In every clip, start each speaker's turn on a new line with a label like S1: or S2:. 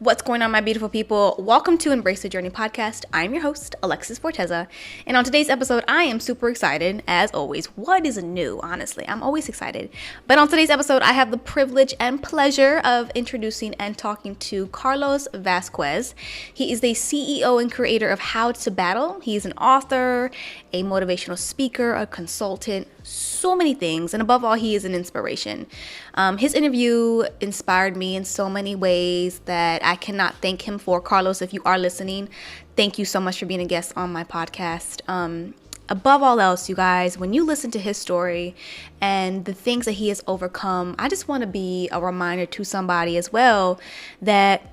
S1: What's going on, my beautiful people? Welcome to Embrace the Journey podcast. I'm your host, Alexis Forteza. And on today's episode, I am super excited, as always. What is new, honestly? I'm always excited. But on today's episode, I have the privilege and pleasure of introducing and talking to Carlos Vasquez. He is the CEO and creator of How to Battle. He's an author, a motivational speaker, a consultant, so many things. And above all, he is an inspiration. His interview inspired me in so many ways that I cannot thank him for. Carlos, if you are listening, thank you so much for being a guest on my podcast. Above all else, you guys, when you listen to his story and the things that he has overcome, I just want to be a reminder to somebody as well that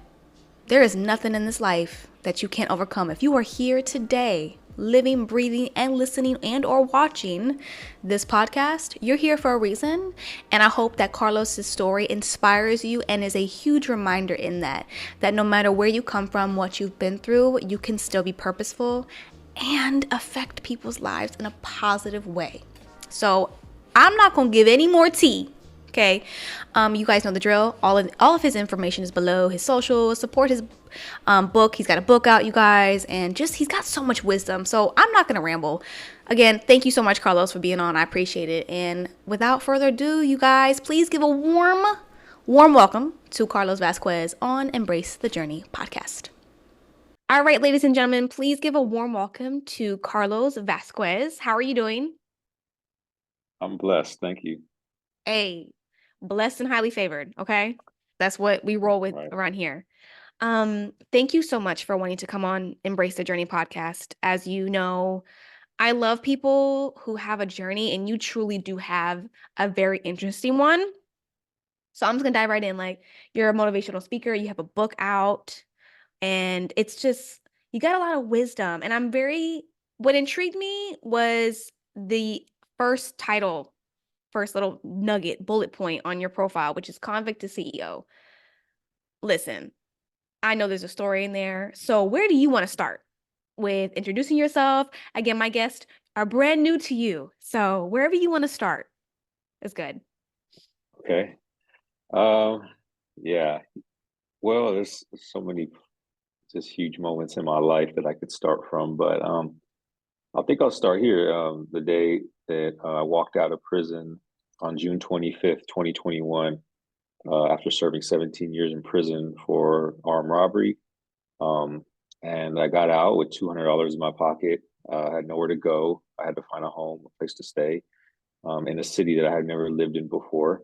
S1: there is nothing in this life that you can't overcome. If you are here today, living, breathing, and listening and or watching this podcast, you're here for a reason. And I hope that Carlos's story inspires you and is a huge reminder in that no matter where you come from, what you've been through, you can still be purposeful and affect people's lives in a positive way. So I'm not going to give any more tea. Okay, you guys know the drill. All of his information is below. His socials, support his book. He's got a book out, you guys, and just he's got so much wisdom. So I'm not gonna ramble. Again, thank you so much, Carlos, for being on. I appreciate it. And without further ado, you guys, please give a warm welcome to Carlos Vasquez on Embrace the Journey podcast. All right, ladies and gentlemen, please give a warm welcome to Carlos Vasquez. How are you doing?
S2: I'm blessed. Thank you.
S1: Hey, blessed and highly favored. Okay, that's what we roll with
S2: Right.
S1: around here. Thank you so much for wanting to come on Embrace the Journey podcast. As you know, I love people who have a journey, and you truly do have a very interesting one. So I'm just gonna dive right in. Like, you're a motivational speaker, you have a book out, and it's just you got a lot of wisdom. And what intrigued me was the first title, first little nugget, bullet point on your profile, which is convict to CEO. Listen, I know there's a story in there. So where do you want to start with introducing yourself? Again, my guests are brand new to you. So wherever you want to start is good.
S2: Okay. Um, yeah. Well, there's so many just huge moments in my life that I could start from, but I think I'll start here. The day that I walked out of prison on June 25th, 2021, after serving 17 years in prison for armed robbery. Um, and I got out with $200 in my pocket. I had nowhere to go. I had to find a home, a place to stay, in a city that I had never lived in before.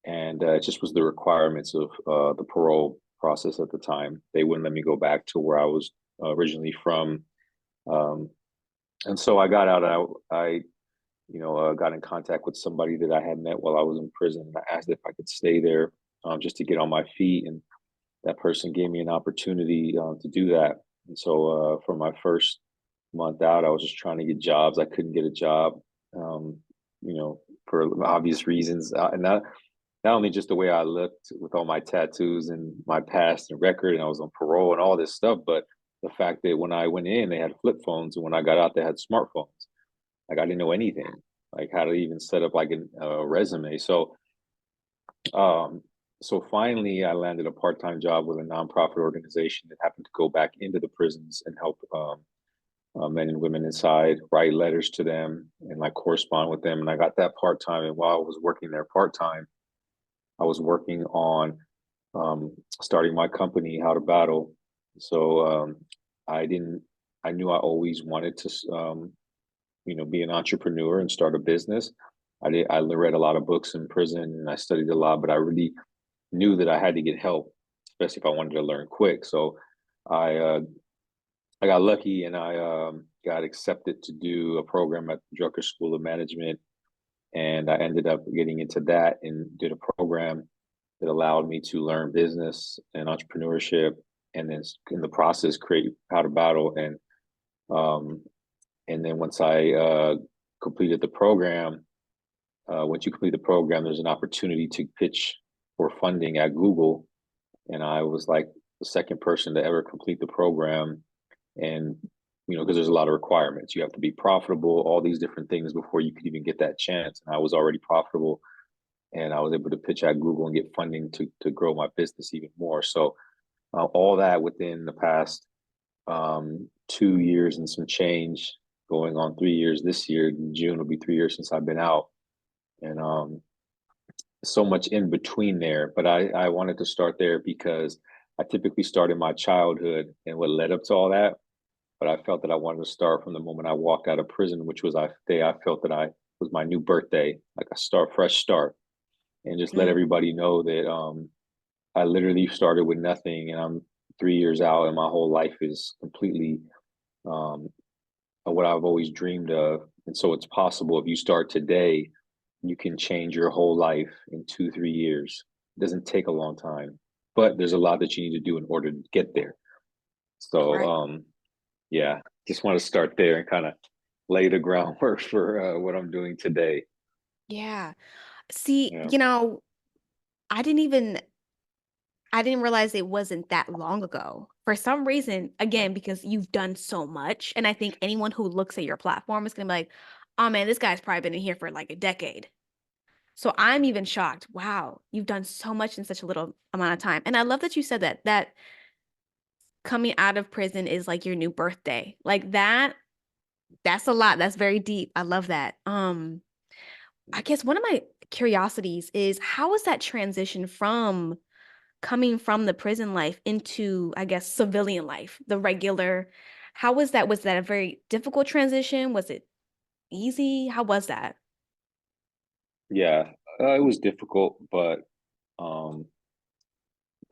S2: And it just was the requirements of the parole process at the time. They wouldn't let me go back to where I was originally from. Um, and so I got out. I got in contact with somebody that I had met while I was in prison. And I asked if I could stay there just to get on my feet. And that person gave me an opportunity to do that. And so for my first month out, I was just trying to get jobs. I couldn't get a job, um, for obvious reasons. And not only just the way I looked with all my tattoos and my past and record, and I was on parole and all this stuff, but the fact that when I went in, they had flip phones, and when I got out, they had smartphones. Like I didn't know anything, like how to even set up like a resume. Um, so finally, I landed a part-time job with a nonprofit organization that happened to go back into the prisons and help men and women inside, write letters to them and like correspond with them. And I got that part-time. And while I was working there part-time, I was working on starting my company, How to Battle. So I didn't. I knew I always wanted to, be an entrepreneur and start a business. I did. I read a lot of books in prison and I studied a lot, but I really knew that I had to get help, especially if I wanted to learn quick. So I uh, I got lucky and I got accepted to do a program at the Drucker School of Management, and I ended up getting into that and did a program that allowed me to learn business and entrepreneurship, and then in the process create How to Battle. Um, and then once I completed the program, once you complete the program, there's an opportunity to pitch for funding at Google, and I was like the second person to ever complete the program. And because there's a lot of requirements, you have to be profitable, all these different things before you could even get that chance. And I was already profitable, and I was able to pitch at Google and get funding to grow my business even more. So all that within the past 2 years and some change, going on 3 years this year. In June will be 3 years since I've been out, and so much in between there. But I wanted to start there because I typically start in my childhood and what led up to all that. But I felt that I wanted to start from the moment I walked out of prison, which was the day I felt that I was my new birthday, like a fresh start, and just let
S1: Mm,
S2: everybody know that I literally started with nothing, and I'm 3 years out, and my whole life is completely um, what I've always dreamed of. And so it's possible if you start today, you can change your whole life in 2, 3 years. It doesn't take a long time, but there's a lot that you need to do in order to get there. So
S1: right.
S2: yeah, just want to start there and kind of lay the groundwork for what I'm doing today.
S1: Yeah. See,
S2: Yeah.
S1: I didn't even I didn't realize it wasn't that long ago. For some reason, again, because you've done so much, and I think anyone who looks at your platform is gonna be like, "Oh man, this guy's probably been in here for like a decade." So I'm even shocked. Wow, you've done so much in such a little amount of time. And I love that you said that coming out of prison is like your new birthday. Like that's a lot. That's very deep. I love that. I guess one of my curiosities is how was that transition from coming from the prison life into, I guess, civilian life, the regular. How was that? Was that a very difficult transition? Was it easy? How was that?
S2: Yeah, it was difficult, but um,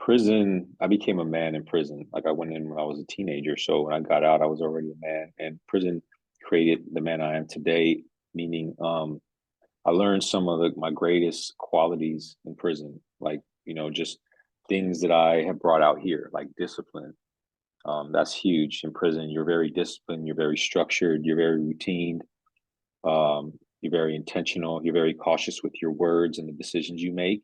S2: prison, I became a man in prison. Like I went in when I was a teenager. So when I got out, I was already a man. And prison created the man I am today, meaning I learned some of my greatest qualities in prison, like, just things that I have brought out here, like discipline. That's huge in prison. You're very disciplined, you're very structured, you're very routine, you're very intentional, you're very cautious with your words and the decisions you make.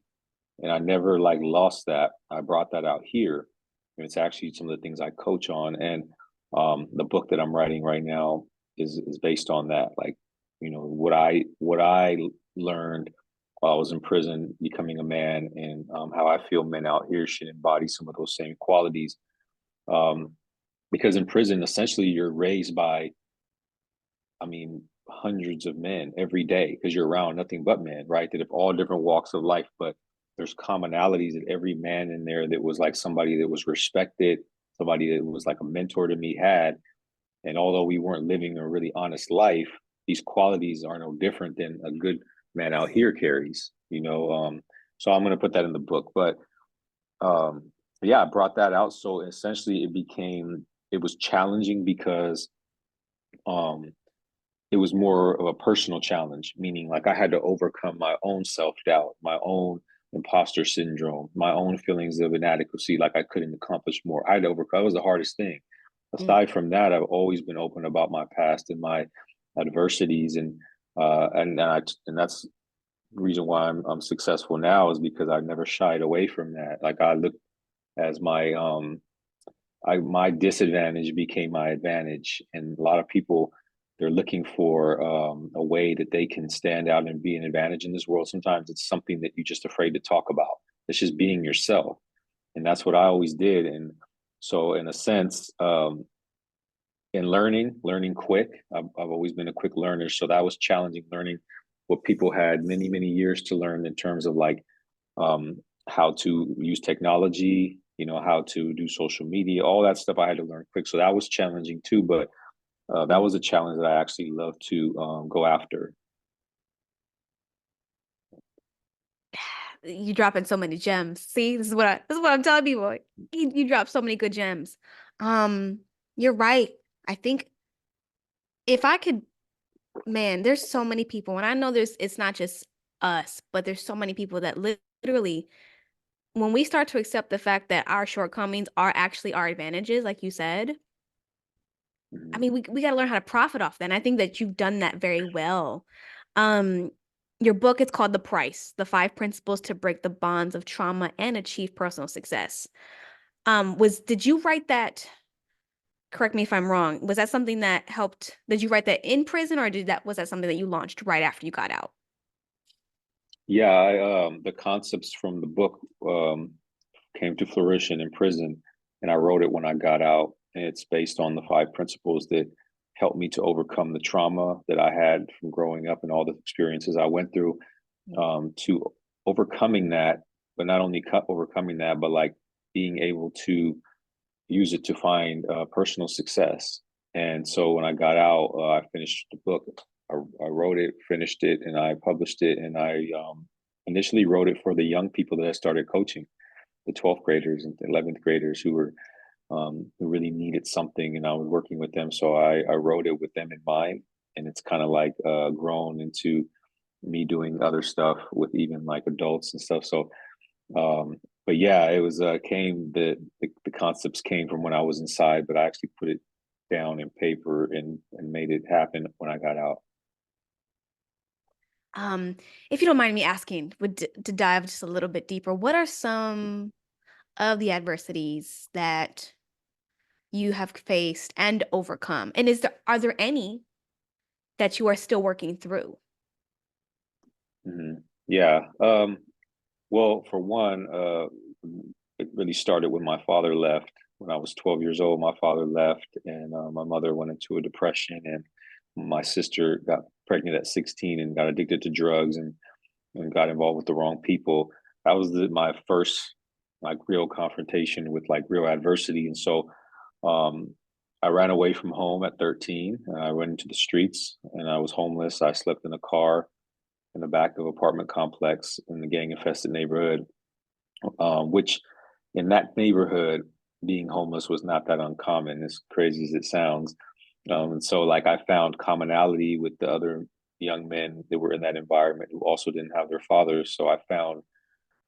S2: And I never like lost that. I brought that out here. And it's actually some of the things I coach on. And the book that I'm writing right now is based on that. Like, what I learned while I was in prison, becoming a man, and how I feel men out here should embody some of those same qualities. Um, because in prison, essentially, you're raised by, I mean, hundreds of men every day because you're around nothing but men, right? That have all different walks of life, but there's commonalities that every man in there that was like somebody that was respected, somebody that was like a mentor to me had. And although we weren't living a really honest life, these qualities are no different than a good man out here carries. So I'm going to put that in the book. But um, yeah, I brought that out. So essentially, it was challenging because um, it was more of a personal challenge, meaning like I had to overcome my own self doubt, my own imposter syndrome, my own feelings of inadequacy, like I couldn't accomplish more. I had to overcome. That was the hardest thing.
S1: Mm.
S2: Aside from that, I've always been open about my past and my adversities, and that's the reason why I'm successful now is because I never shied away from that. Like I look as my disadvantage became my advantage, and a lot of people they're looking for a way that they can stand out and be an advantage in this world. Sometimes it's something that you're just afraid to talk about. It's just being yourself, and that's what I always did. And so, in a sense, in learning quick, I've always been a quick learner. So that was challenging learning what people had many years to learn in terms of like um, how to use technology, how to do social media, all that stuff I had to learn quick. So that was challenging too, but that
S1: Mm.
S2: was a challenge that I actually love to go after.
S1: You dropping so many gems. See, this is what I'm telling people. You drop so many good gems. Um, you're right. I think if I could, man, there's so many people, and I know it's not just us, but there's so many people that literally, when we start to accept the fact that our shortcomings are actually our advantages, like you said, I
S2: Mhm.
S1: mean, we got to learn how to profit off that. And I think that you've done that very well. Um, your book is called The Price: The Five Principles to Break the Bonds of Trauma and Achieve Personal Success. Did you write that? Correct me if I'm wrong. Was that something that helped? Did you write that in prison, or was that something that you launched right after you got out?
S2: Yeah, the concepts from the book came to fruition in prison. and I wrote it when I got out. And it's based on the 5 principles that helped me to overcome the trauma that I had from growing up and all the experiences I went through, to overcoming that, but not only overcoming that, but like being able to use it to find personal success. And so when I got out, I finished the book. I wrote it, finished it, and I published it. And I initially wrote it for the young people that I started coaching, the 12th graders and 11th graders who really needed something, and I was working with them. So I wrote it with them in mind, and it's kind of like grown into me doing other stuff with even like adults and stuff. So um, but yeah, it was came the concepts came from when I was inside, but I actually put it down in paper and made it happen when I got out.
S1: Um, if you don't mind me asking, to dive just a little bit deeper, what are some of the adversities that you have faced and overcome? And are there any that you are still working through?
S2: Yeah. Well, for one, it really started when my father left. When I was 12 years old, my father left, and my mother went into a depression, and my sister got pregnant at 16 and got addicted to drugs and got involved with the wrong people. That was my first like real confrontation with like real adversity. And so um, I ran away from home at 13. I went into the streets and I was homeless. I slept in a car in the back of an apartment complex in the gang infested neighborhood, which in that neighborhood, being homeless was not that uncommon, as crazy as it sounds. And so, like, I found commonality with the other young men that were in that environment who also didn't have their fathers. So I found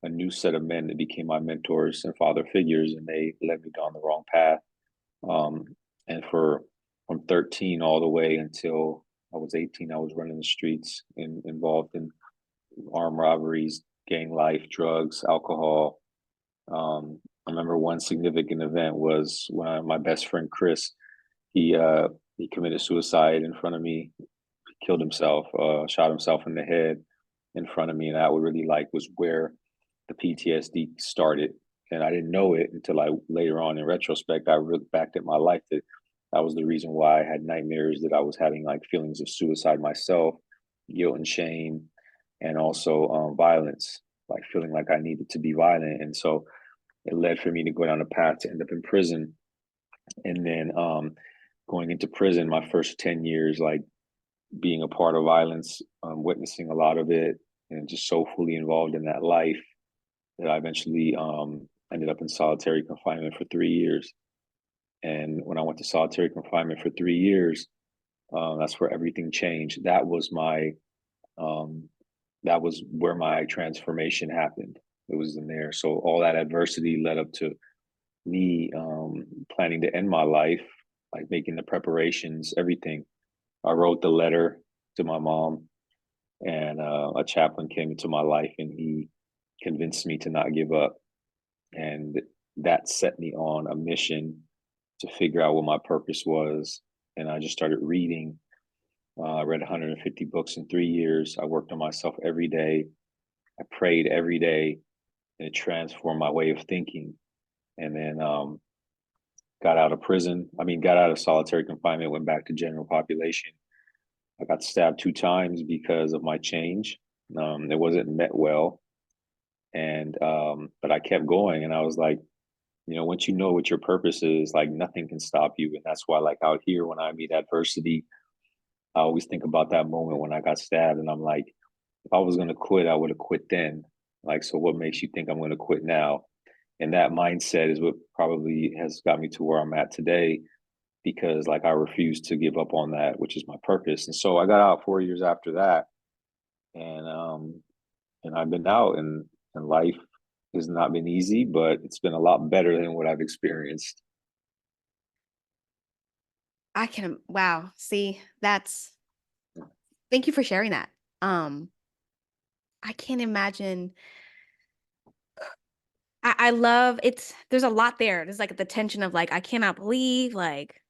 S2: a new set of men that became my mentors and father figures, and they led me down the wrong path. Um, and for from 13 all the way until I was 18, I was running the streets and involved in armed robberies, gang life, drugs, alcohol. I remember one significant event was when my best friend Chris, he uh, he committed suicide in front of me, killed himself, shot himself in the head in front of me, and that would really like was where the PTSD started. And I didn't know it until I later on in retrospect, I looked back at my life that was the reason why I had nightmares, that I was having like feelings of suicide myself, guilt and shame, and also violence, like feeling like I needed to be violent. And so it led for me to go down a path to end up in prison. And then going into prison, my first 10 years, like being a part of violence, witnessing a lot of it, and just so fully involved in that life that I eventually ended up in solitary confinement for 3 years. And when I went to solitary confinement for 3 years, that's where everything changed. Um, that was where my transformation happened. It was in there. So all that adversity led up to me planning to end my life, like making the preparations, everything. I wrote the letter to my mom, and a chaplain came into my life, and he convinced me to not give up. And that set me on a mission to figure out what my purpose was. And I just started reading. I read 150 books in 3 years. I worked on myself every day. I prayed every day, and it transformed my way of thinking. And then got out of prison. I mean, got out of solitary confinement, went back to general population. I got stabbed 2 times because of my change. It wasn't met well, and but I kept going, and I was like, once you know what your purpose is, like nothing can stop you, and that's why, like out here, when I meet adversity, I always think about that moment when I got stabbed, and I'm like, if I was gonna quit, I would have quit then. Like, so what makes you think I'm gonna quit now? And that mindset is what probably has got me to where I'm at today, because like I refuse to give up on that, which is my purpose. And so I got out 4 years after that, and I've been out, and life has not been easy, but it's been a lot better than what I've experienced.
S1: Wow. See, thank you for sharing that. Um, I can't imagine. I love there's a lot there. There's like the tension of like, I cannot believe, like,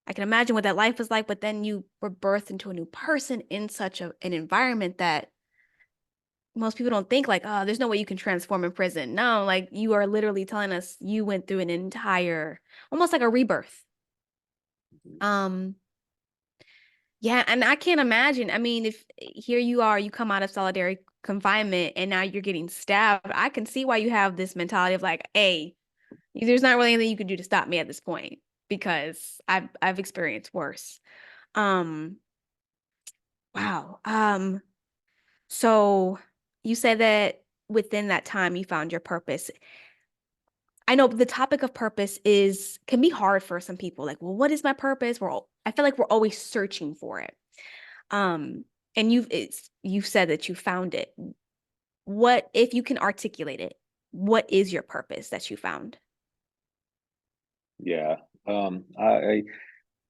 S1: I can imagine what that life was like, but then you were birthed into a new person in such an environment that most people don't think like, oh, there's no way you can transform in prison. No, like you are literally telling us you went through an entire, almost like a rebirth. Um, yeah, and I can't imagine. I mean, if here you are, you come out of solitary confinement and now you're getting stabbed, I can see why you have this mentality of like, hey, there's not really anything you can do to stop me at this point because I've experienced worse. Um, wow. So you said that within that time you found your purpose. I know the topic of purpose is can be hard for some people. Like, well, what is my purpose? I feel like we're always searching for it. Um, and you've said that you found it. What if you can articulate it? What is your purpose that you found?
S2: Yeah. Um, I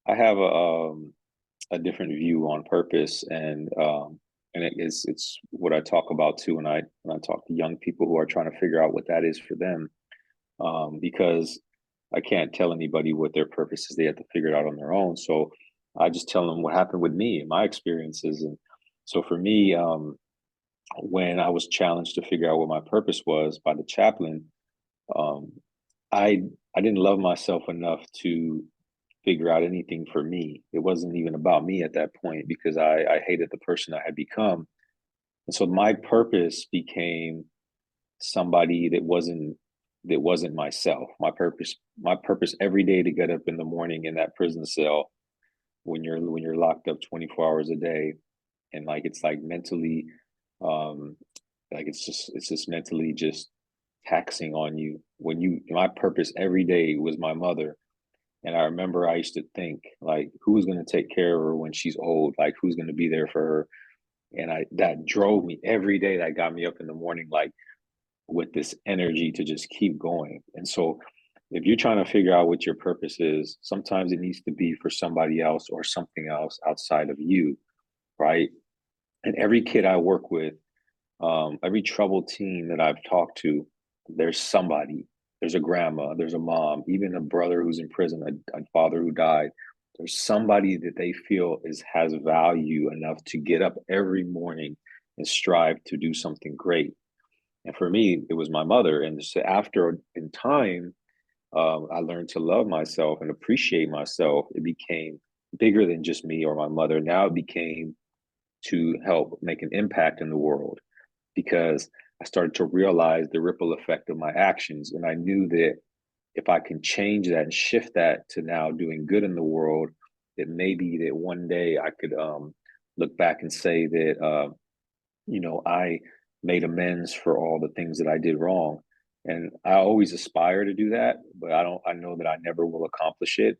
S2: I have a different view on purpose, and it's what I talk about too when I talk to young people who are trying to figure out what that is for them. Because I can't tell anybody what their purpose is; they have to figure it out on their own. So I just tell them what happened with me and my experiences. And so for me, when I was challenged to figure out what my purpose was by the chaplain, um, I I didn't love myself enough to figure out anything for me. It wasn't even about me at that point because I hated the person I had become. And so my purpose became somebody that wasn't myself. My purpose every day to get up in the morning in that prison cell when you're locked up 24 hours a day, and like it's like mentally um like it's just mentally just taxing on you. My purpose every day was my mother. And I remember I used to think, like, who's going to take care of her when she's old? Like, who's going to be there for her? And that drove me every day. That got me up in the morning, like, with this energy to just keep going. And so, if you're trying to figure out what your purpose is, sometimes it needs to be for somebody else or something else outside of you, right? And every kid I work with, every troubled teen that I've talked to, there's somebody. There's a grandma, there's a mom, even a brother who's in prison, a father who died. There's somebody that they feel has value enough to get up every morning and strive to do something great. And for me, it was my mother. And so after in time, I learned to love myself and appreciate myself. It became bigger than just me or my mother. Now it became to help make an impact in the world because I started to realize the ripple effect of my actions. And I knew that if I can change that and shift that to now doing good in the world, that maybe that one day I could look back and say that, I made amends for all the things that I did wrong. And I always aspire to do that, but I know that I never will accomplish it.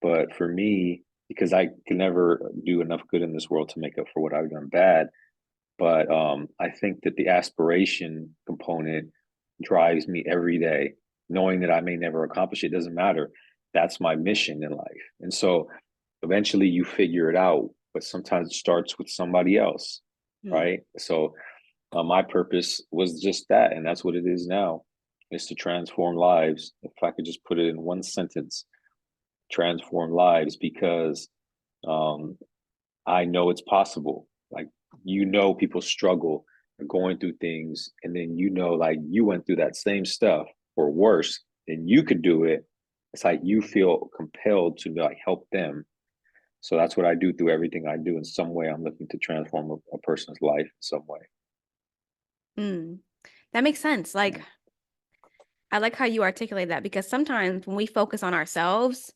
S2: But for me, because I can never do enough good in this world to make up for what I've done bad, but I think that the aspiration component drives me every day, knowing that I may never accomplish it. Doesn't matter. That's my mission in life. And so eventually you figure it out, but sometimes it starts with somebody else,
S1: Hmm.
S2: right? So my purpose was just that. And that's what it is now, is to transform lives. If I could just put it in one sentence, transform lives, because um, I know it's possible. Like, people struggle, are going through things, and then like you went through that same stuff or worse, and you could do it. It's like you feel compelled to like help them. So that's what I do through everything I do. In some way, I'm looking to transform a person's life in some way.
S1: Mm. That makes sense. Like,
S2: Yeah.
S1: I like how you articulate that because sometimes when we focus on ourselves,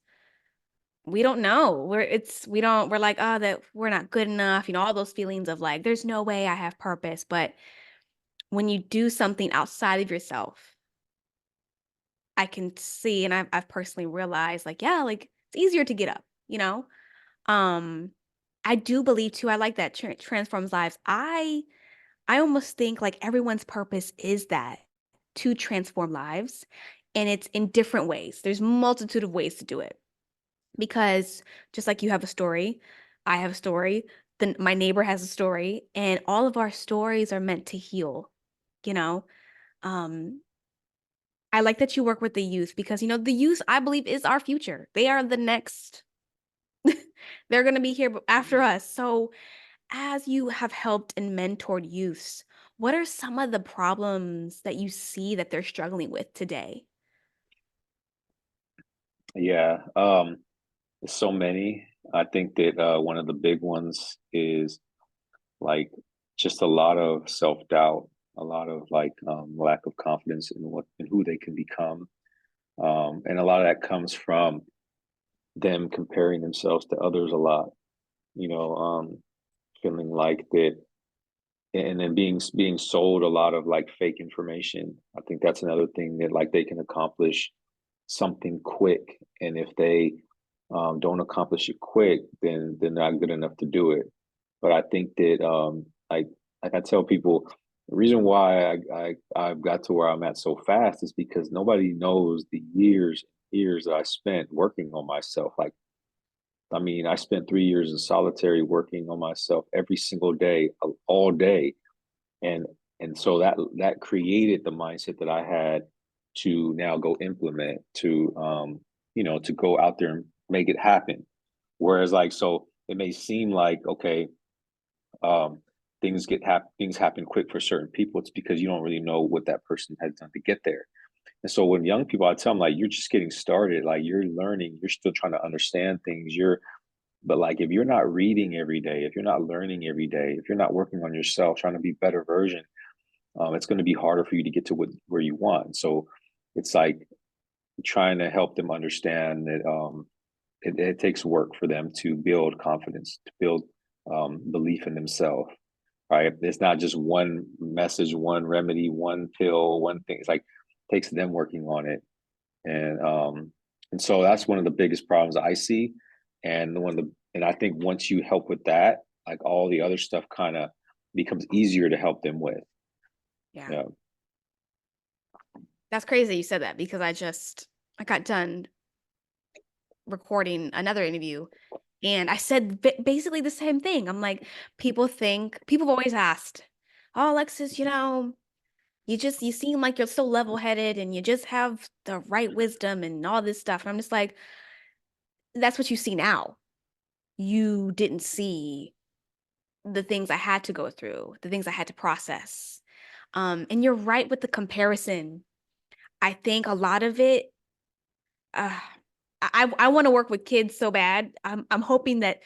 S1: we don't know. We're like, oh, that we're not good enough, all those feelings of like, there's no way I have purpose. But when you do something outside of yourself, I can see and I've personally realized like, yeah, like it's easier to get up, you know? Um, I do believe too, I like that transforms lives. I almost think like everyone's purpose is that to transform lives, and it's in different ways. There's multitude of ways to do it because just like you have a story, I have a story, then my neighbor has a story, and all of our stories are meant to heal, you know? Um, I like that you work with the youth because the youth I believe is our future. They are the next they're going to be here after us. So as you have helped and mentored youths, what are some of the problems that you see that they're struggling with today?
S2: Yeah, there's so many. I think that one of the big ones is like just a lot of self-doubt, a lot of like lack of confidence in what in who they can become. And a lot of that comes from them comparing themselves to others a lot, you know, feeling like that, and then being sold a lot of like fake information. I think that's another thing that like they can accomplish something quick, and if they don't accomplish it quick, then they're not good enough to do it. But I think that like I tell people, the reason why I've got to where I'm at so fast is because nobody knows the years that I spent working on myself. Like, I mean, I spent 3 years in solitary working on myself every single day, all day, and so that created the mindset that I had to now go implement, to to go out there and make it happen. Whereas like, so it may seem like, okay, um things happen quick for certain people. It's because you don't really know what that person has done to get there. And so when young people, I tell them, like, you're just getting started, like you're learning, you're still trying to understand things, but like, if you're not reading every day, if you're not learning every day, if you're not working on yourself, trying to be better version, it's going to be harder for you to get to where you want. So it's like trying to help them understand that it takes work for them to build confidence, to build belief in themselves. Right? It's not just one message, one remedy, one pill, one thing. It's like it takes them working on it, and so that's one of the biggest problems I see. And I think once you help with that, like all the other stuff kind of becomes easier to help them with.
S1: Yeah.
S2: Yeah.
S1: That's crazy you said that because I got done recording another interview and I said basically the same thing. I'm like, people have always asked, "Oh, Alexis, you seem like you're so level-headed and you just have the right wisdom and all this stuff." And I'm just like, that's what you see now. You didn't see the things I had to go through, the things I had to process. And you're right with the comparison. I think a lot of it, uh, I want to work with kids so bad. I'm hoping that,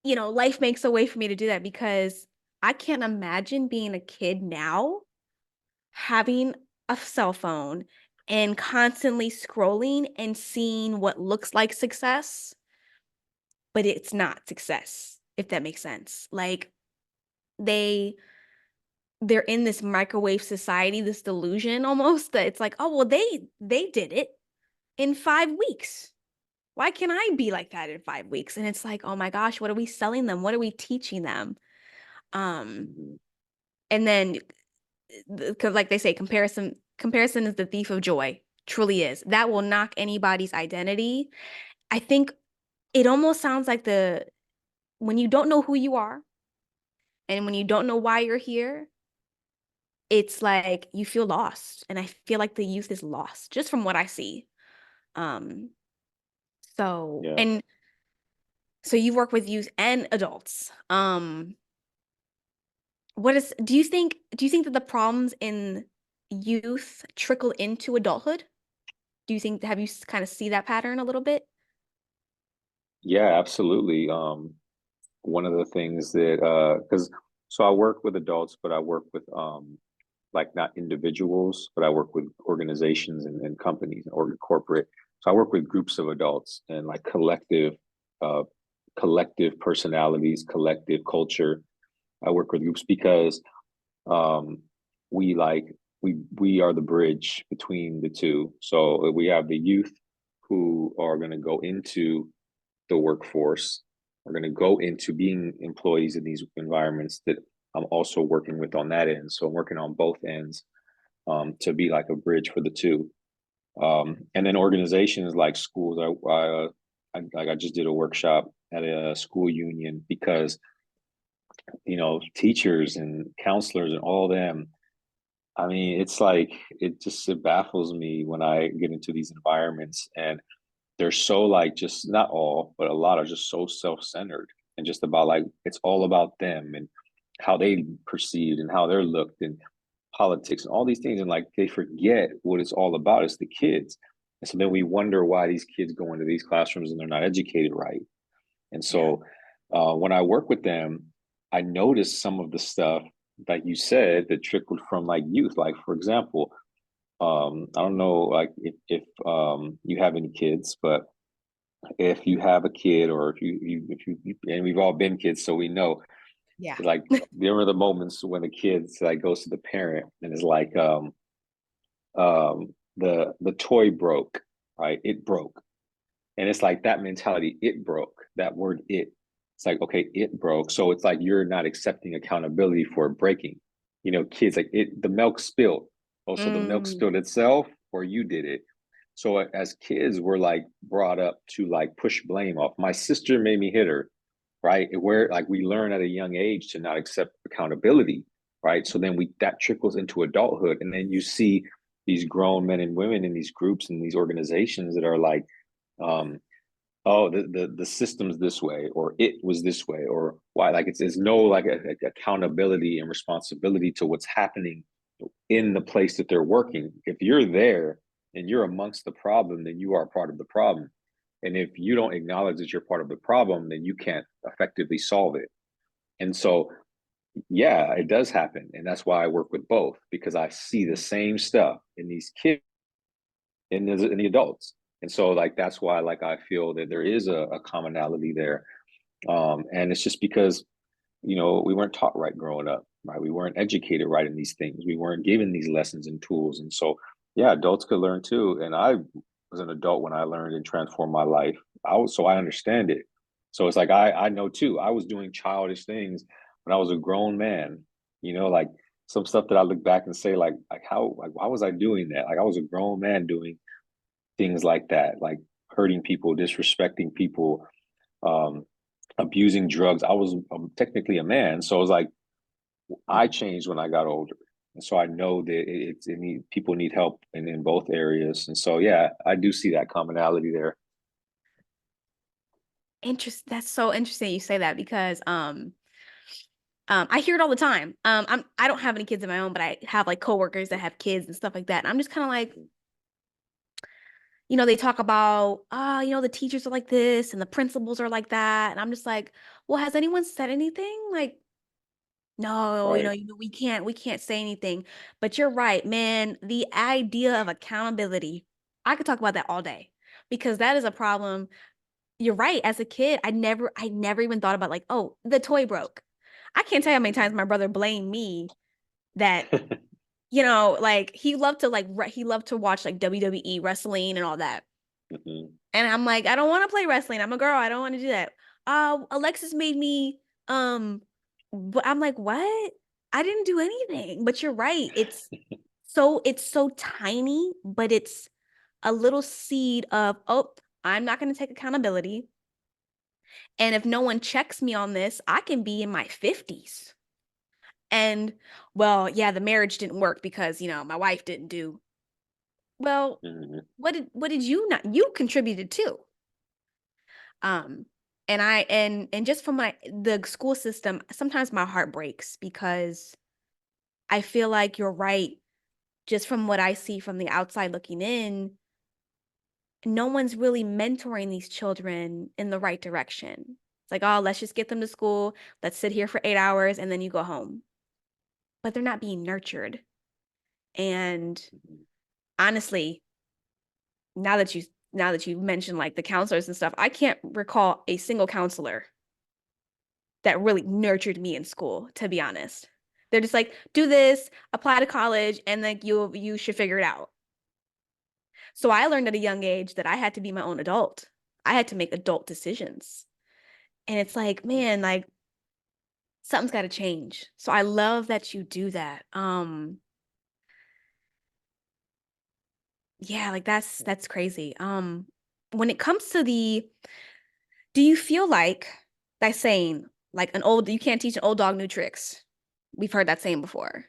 S1: life makes a way for me to do that because I can't imagine being a kid now, having a cell phone and constantly scrolling and seeing what looks like success, but it's not success, if that makes sense. Like they they're in this microwave society, this delusion almost that it's like, oh well, they did it in 5 weeks. Why can't I be like that in 5 weeks? And it's like, oh my gosh, what are we selling them? What are we teaching them? Um,
S2: Mhm.
S1: and then because like they say, comparison is the thief of joy. Truly is. That will knock anybody's identity. I think it almost sounds like the when you don't know who you are and when you don't know why you're here, it's like you feel lost. And I feel like the youth is lost just from what I see. Um, so
S2: Yeah.
S1: and so you work with youth and adults. Do you think that the problems in youth trickle into adulthood? Do you think have you kind of see that pattern a little bit?
S2: Yeah, absolutely. One of the things that because so I work with adults, but I work with like not individuals, but I work with organizations and companies or corporate. So I work with groups of adults and like uh collective personalities, collective culture. I work with groups because um we like we are the bridge between the two. So we have the youth who are going to go into the workforce, are going to go into being employees in these environments that I'm also working with on that end. So I'm working on both ends to be like a bridge for the two. And then organizations like schools, like I just did a workshop at a school union because teachers and counselors and all them. I mean, it's like it baffles me when I get into these environments and they're so like just not all, but a lot are just so self-centered and just about like it's all about them and how they perceived and how they're looked and politics and all these things. And like they forget what it's all about. It's the kids. And so then we wonder why these kids go into these classrooms and they're not educated right. And
S1: Yeah.
S2: so when I work with them, I notice some of the stuff, like you said, that trickled from like youth. Like, for example, I don't know like if you have any kids, but if you have a kid or if you and we've all been kids, so we know
S1: Yeah.
S2: like there are the moments when the kids like goes to the parent and is like the toy broke, right? It broke. And it's like that mentality, it broke, that word it. It's like, okay, it broke. So it's like you're not accepting accountability for breaking. You know, kids like it, the milk spilled. Oh, so the milk
S1: Mm,
S2: spilled itself or you did it. So as kids, we're like brought up to like push blame off. My sister made me hit her, right? Where like we learn at a young age to not accept accountability, right? So then we that trickles into adulthood. And then you see these grown men and women in these groups and these organizations that are like, um, oh the system's this way or it was this way or why like it's no like accountability and responsibility to what's happening in the place that they're working. If you're there and you're amongst the problem, then you are part of the problem. And if you don't acknowledge that you're part of the problem, then you can't effectively solve it. And so yeah, it does happen, and that's why I work with both, because I see the same stuff in these kids in the adults. And so like that's why like I feel that there is a commonality there. And it's just because we weren't taught right growing up, right? We weren't educated right in these things. We weren't given these lessons and tools. And so yeah, adults could learn too. And I was an adult when I learned and transformed my life. I understand it. So it's like I know too. I was doing childish things when I was a grown man, like some stuff that I look back and say like how like why was I doing that? Like I was a grown man doing things like that, like hurting people, disrespecting people, um, abusing drugs. I was technically a man, so it was like I changed when I got older, and so I know that people need help in both areas, and so yeah, I do see that commonality there.
S1: That's so interesting you say that because I hear it all the time. I don't have any kids of my own, but I have like coworkers that have kids and stuff like that. And I'm just kind of like, they talk about, the teachers are like this and the principals are like that. And I'm just like, well, has anyone said anything? Like, no,
S2: Right.
S1: we can't say anything. But you're right, man. The idea of accountability, I could talk about that all day because that is a problem. You're right. As a kid, I never even thought about like, oh, the toy broke. I can't tell you how many times my brother blamed me that, like he loved to watch like WWE wrestling and all that.
S2: Mhm.
S1: And I'm like, I don't want to play wrestling. I'm a girl. I don't want to do that. Alexis made me but I'm like, what? I didn't do anything. But you're right. It's so tiny, but it's a little seed of, oh, I'm not going to take accountability. And if no one checks me on this, I can be in my 50s. And well, yeah, the marriage didn't work because, my wife didn't do well.
S2: Mhm.
S1: What did you not you contributed too. Um and just from the school system, sometimes my heart breaks because I feel like you're right. Just from what I see from the outside looking in, no one's really mentoring these children in the right direction. It's like, oh, let's just get them to school. Let's sit here for 8 hours and then you go home. But they're not being nurtured. And honestly, now that you now that you mentioned like the counselors and stuff, I can't recall a single counselor that really nurtured me in school, to be honest. They're just like, do this, apply to college, and then you should figure it out. So I learned at a young age that I had to be my own adult. I had to make adult decisions. And it's like, man, like something's got to change. So I love that you do that. Yeah, like that's crazy. When it comes to do you feel like that saying, like you can't teach an old dog new tricks? We've heard that saying before.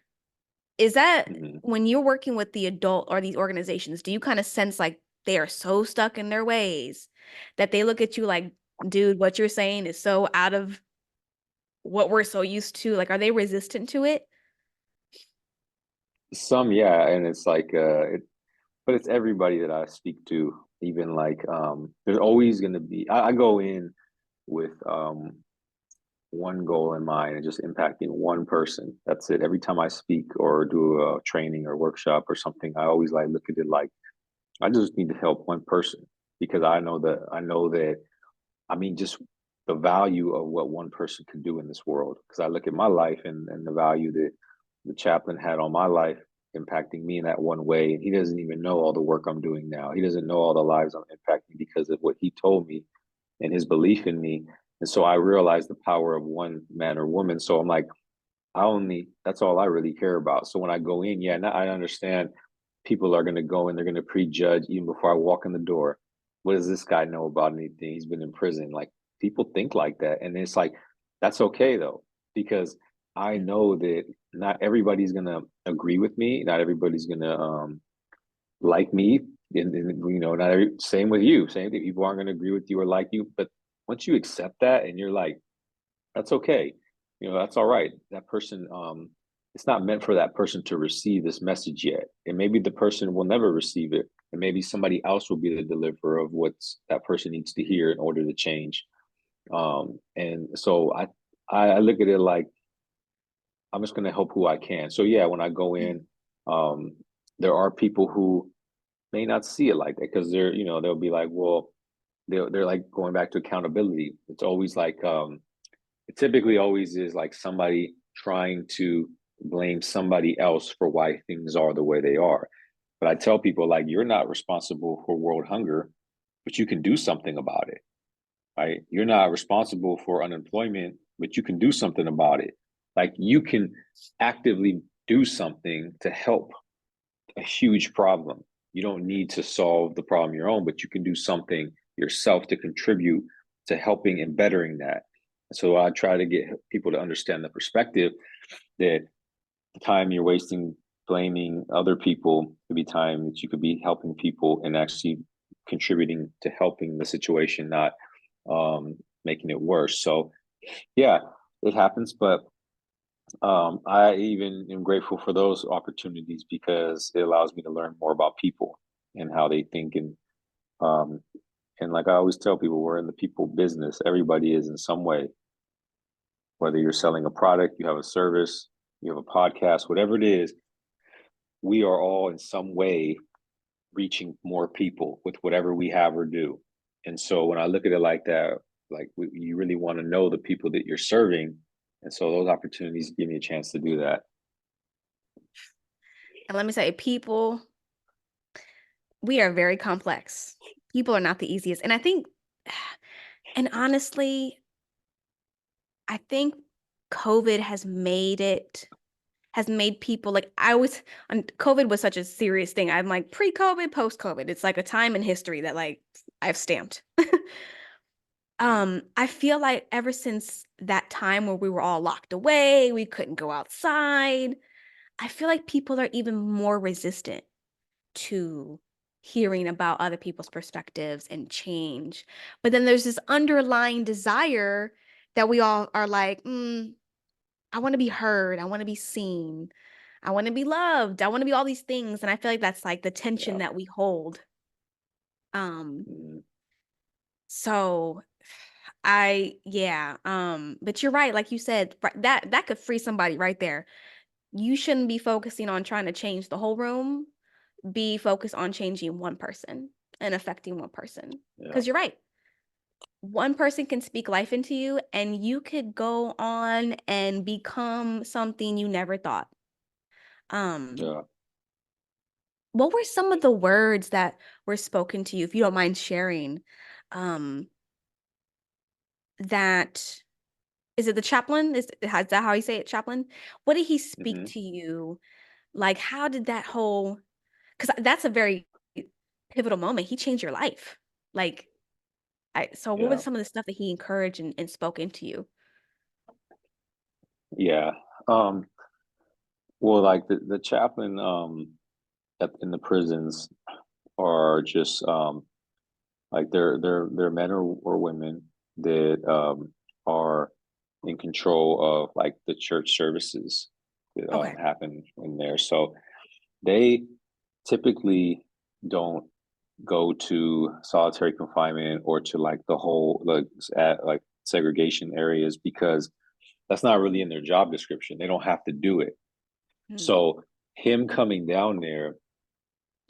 S1: Is that
S2: Mhm.
S1: when you're working with the adult or these organizations, do you kind of sense like they are so stuck in their ways that they look at you like, dude, what you're saying is so out of what we're so used to? Like, are they resistant to it?
S2: Some, yeah, and it's like but it's everybody that I speak to. Even like there's always gonna be I go in with one goal in mind and just impacting one person. That's it. Every time I speak or do a training or workshop or something, I always like look at it like I just need to help one person because I know that I mean just the value of what one person can do in this world. Because I look at my life and the value that the chaplain had on my life impacting me in that one way. And he doesn't even know all the work I'm doing now. He doesn't know all the lives I'm impacting because of what he told me and his belief in me. And so I realized the power of one man or woman. So I'm like, that's all I really care about. So when I go in, yeah, now I understand people are going to go and they're going to prejudge even before I walk in the door. What does this guy know about anything? He's been in prison. Like people think like that. And it's like, that's okay though, because I know that not everybody's going to agree with me. Not everybody's going to like me. And, you know, not every, same with you. Same thing. People aren't going to agree with you or like you. But once you accept that and you're like, that's okay. You know, that's all right. That person, it's not meant for that person to receive this message yet. And maybe the person will never receive it. And maybe somebody else will be the deliverer of what's that person needs to hear in order to change. And so I look at it like I'm just going to help who I can. So yeah, when I go in, um, there are people who may not see it like that because they're, you know, they'll be like, well, they're like going back to accountability. It's always like, it typically always is like somebody trying to blame somebody else for why things are the way they are. But I tell people like you're not responsible for world hunger, but you can do something about it, right? You're not responsible for unemployment, but you can do something about it. Like you can actively do something to help a huge problem. You don't need to solve the problem your own, but you can do something yourself to contribute to helping and bettering that. So I try to get people to understand the perspective that the time you're wasting blaming other people could be time that you could be helping people and actually contributing to helping the situation, not making it worse. So yeah, it happens, but I even am grateful for those opportunities because it allows me to learn more about people and how they think um, and like I always tell people, we're in the people business. Everybody is in some way, whether you're selling a product, you have a service, you have a podcast, whatever it is, we are all in some way reaching more people with whatever we have or do. And so when I look at it like that, like you really want to know the people that you're serving. And so those opportunities give me a chance to do that.
S1: And let me say, people, we are very complex. People are not the easiest. And I think, and honestly, I think COVID has made people like COVID was such a serious thing. I'm like pre-COVID, post-COVID. It's like a time in history that like I've stamped. I feel like ever since that time where we were all locked away, we couldn't go outside, I feel like people are even more resistant to hearing about other people's perspectives and change. But then there's this underlying desire that we all are like, I want to be heard. I want to be seen. I want to be loved. I want to be all these things. And I feel like that's like the tension
S2: Yeah.
S1: that we hold. Um,
S2: Mm,
S1: so but you're right. Like you said, that could free somebody right there. You shouldn't be focusing on trying to change the whole room. Be focused on changing one person and affecting one person.
S2: yeah.
S1: Because you're right. One person can speak life into you, and you could go on and become something you never thought. Um,
S2: Yeah.
S1: what were some of the words that were spoken to you, if you don't mind sharing? Um, that is it the chaplain? Is that how you say it, chaplain? What did he speak
S2: Hmm.
S1: to you? Like, how did that whole, because that's a very pivotal moment. He changed your life. Like, so what was
S2: Yeah.
S1: some of the stuff that he encouraged and spoke into you?
S2: Yeah. Um, well, like the chaplain in the prisons are just like they're men or women that are in control of like the church services that
S1: Okay.
S2: happen in there. So they typically don't go to solitary confinement or to like the whole like segregation areas because that's not really in their job description. They don't have to do it.
S1: Mm.
S2: So him coming down there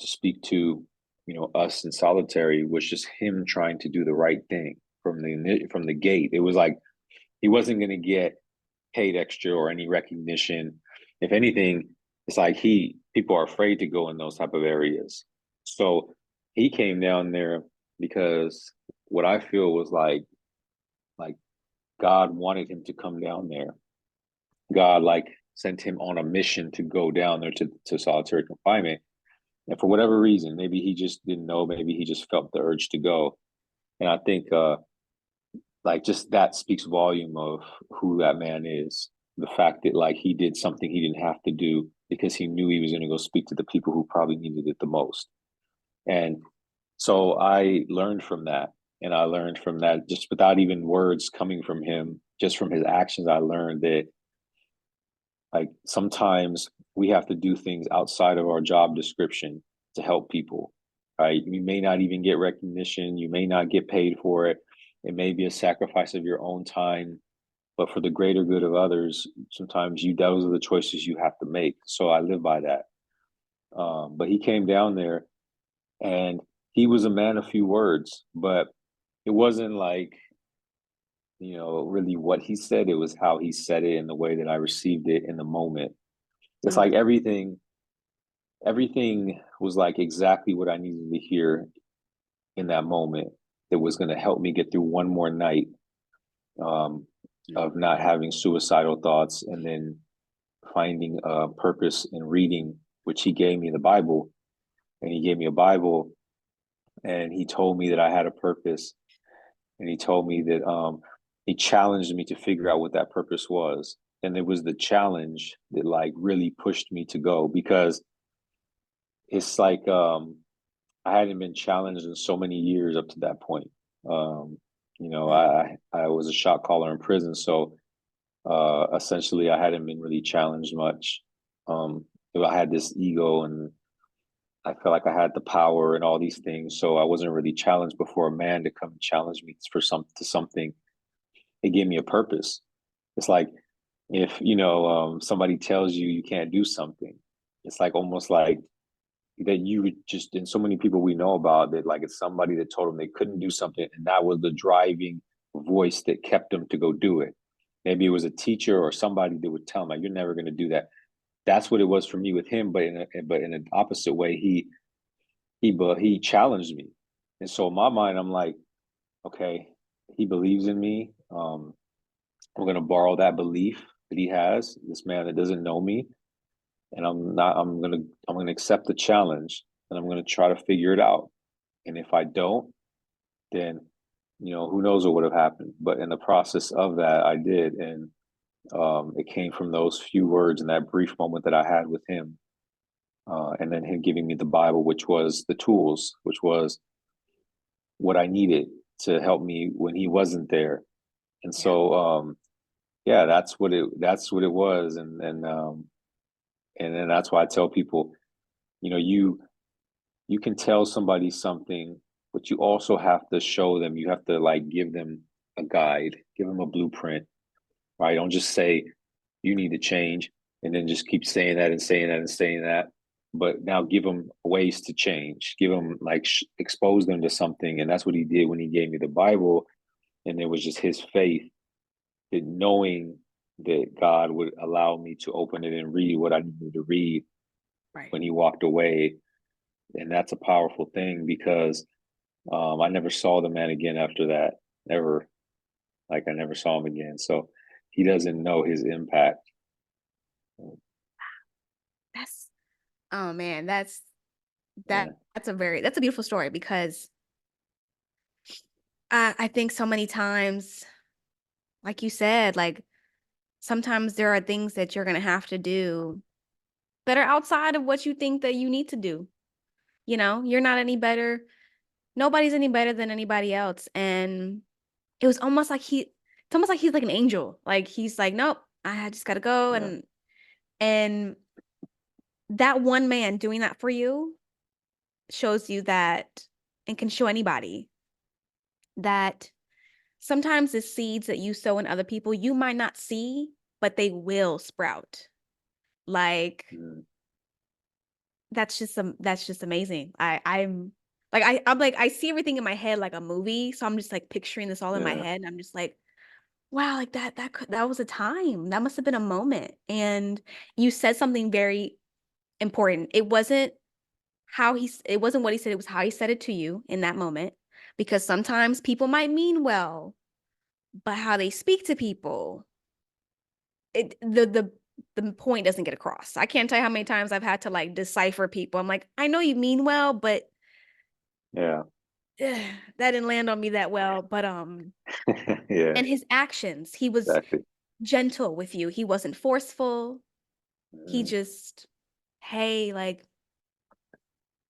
S2: to speak to us in solitary was just him trying to do the right thing from the gate. It was like he wasn't going to get paid extra or any recognition. If anything, it's like people are afraid to go in those type of areas. So he came down there because what I feel was like God wanted him to come down there. God like sent him on a mission to go down there to solitary confinement. And for whatever reason, maybe he just didn't know, maybe he just felt the urge to go. And I think like just that speaks volume of who that man is. The fact that like he did something he didn't have to do because he knew he was going to go speak to the people who probably needed it the most. And so I learned from that. And I learned from that just without even words coming from him, just from his actions, I learned that like sometimes we have to do things outside of our job description to help people, right? You may not even get recognition. You may not get paid for it. It may be a sacrifice of your own time, but for the greater good of others, sometimes those are the choices you have to make. So I live by that. But he came down there and he was a man of few words, but it wasn't like, really what he said. It was how he said it and the way that I received it in the moment. It's
S1: Mm.
S2: like everything was like exactly what I needed to hear in that moment that was going to help me get through one more night um, of not having suicidal thoughts and then finding a purpose in reading, which he gave me the Bible. And he gave me a Bible and he told me that I had a purpose. And he told me that he challenged me to figure out what that purpose was. And it was the challenge that like really pushed me to go because it's like I hadn't been challenged in so many years up to that point. Um,
S1: Mm.
S2: I was a shot caller in prison, so essentially I hadn't been really challenged much. Um, I had this ego, and I felt like I had the power and all these things, so I wasn't really challenged before a man to come and challenge me for something. It gave me a purpose. It's like if somebody tells you you can't do something, it's like almost like that you would just and so many people we know about that like it's somebody that told them they couldn't do something and that was the driving voice that kept them to go do it. Maybe it was a teacher or somebody that would tell them like you're never going to do that. That's what it was for me with him, but in an opposite way, he challenged me. And so in my mind I'm like, okay, he believes in me. I'm going to borrow that belief that he has, this man that doesn't know me, and I'm gonna accept the challenge and I'm gonna try to figure it out. And if I don't, then who knows what would have happened. But in the process of that, I did, and it came from those few words and that brief moment that I had with him, and then him giving me the Bible, which was the tools, which was what I needed to help me when he wasn't there. And
S1: Yeah.
S2: so, yeah, that's what it was, and then that's why I tell people, you can tell somebody something, but you also have to show them, you have to like give them a guide, give them a blueprint, right? Don't just say you need to change and then just keep saying that and saying that and saying that. But now give them ways to change, give them like expose them to something. And that's what he did when he gave me the Bible. And it was just his faith that knowing that God would allow me to open it and read what I needed to read
S1: Right.
S2: when he walked away. And that's a powerful thing because I never saw the man again after that. Ever. Like I never saw him again. So he doesn't know his impact.
S1: That's oh man,
S2: Yeah.
S1: that's a beautiful story because I think so many times, like you said, like sometimes there are things that you're gonna have to do that are outside of what you think that you need to do. You're not any better. Nobody's any better than anybody else. And it was almost like it's almost like he's like an angel. Like he's like, nope, I just gotta go.
S2: Yeah.
S1: And that one man doing that for you shows you that, and can show anybody that sometimes the seeds that you sow in other people, you might not see, but they will sprout. Like
S2: Mm,
S1: that's just amazing. I'm like I see everything in my head like a movie, so I'm just like picturing this all in my
S2: yeah.
S1: head, and I'm just like, wow, like that was a time. That must have been a moment. And you said something very important. It wasn't what he said, it was how he said it to you in that moment. Because sometimes people might mean well, but how they speak to people, it the point doesn't get across. I can't tell you how many times I've had to like decipher people. I'm like, I know you mean well, but
S2: Yeah.
S1: that didn't land on me that well. But
S2: Yeah.
S1: and his actions, he was
S2: Exactly.
S1: gentle with you. He wasn't forceful. He
S2: Mm,
S1: just, hey, like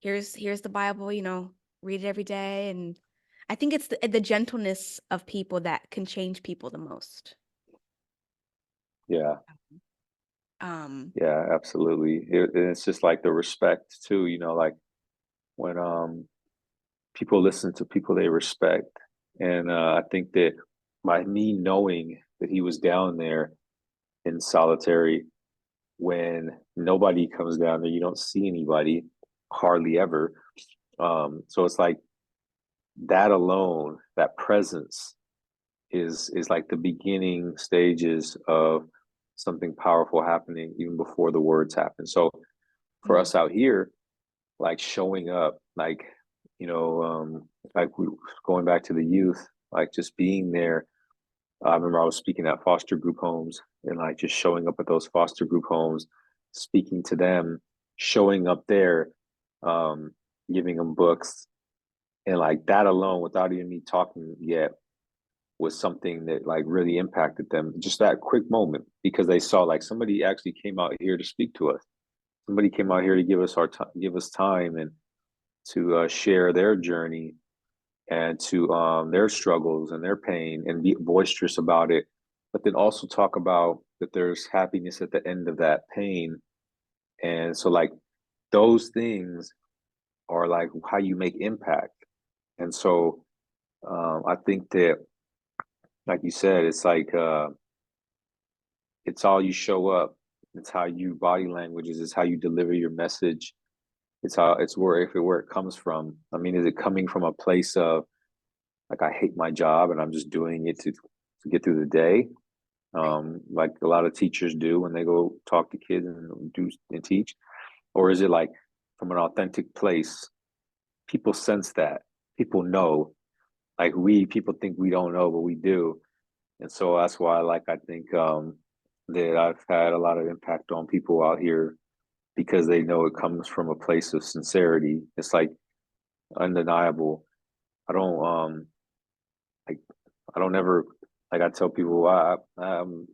S1: here's the Bible, read it every day. And I think it's the gentleness of people that can change people the most.
S2: yeah.
S1: Um,
S2: Yeah. Absolutely. And it's just like the respect too. Like when people listen to people they respect, and I think that by me knowing that he was down there in solitary when nobody comes down there, you don't see anybody hardly ever. So it's like that alone, that presence is like the beginning stages of something powerful happening even before the words happen. So for
S1: mm,
S2: us out here, like showing up, like you know, like we going back to the youth, like just being there. I remember I was speaking at foster group homes and like just showing up at those foster group homes, speaking to them, showing up there, um, giving them books, and like that alone, without even me talking yet, was something that like really impacted them. Just that quick moment because they saw like somebody actually came out here to speak to us. Somebody came out here to give us give us time and to share their journey and to their struggles and their pain and be boisterous about it, but then also talk about that there's happiness at the end of that pain. And so, like, those things are like how you make impact. And so, I think that, like you said, it's like it's all you show up. It's how you body languages. It's how you deliver your message. It's where it comes from. I mean, is it coming from a place of like I hate my job and I'm just doing it to get through the day,
S1: right.
S2: like a lot of teachers do when they go talk to kids and do and teach, or is it like from an authentic place? People sense that. People know. Like we people think we don't know, but we do, and so that's why like I think that I've had a lot of impact on people out here because they know it comes from a place of sincerity. It's like undeniable. I don't like I don't ever like I tell people I'm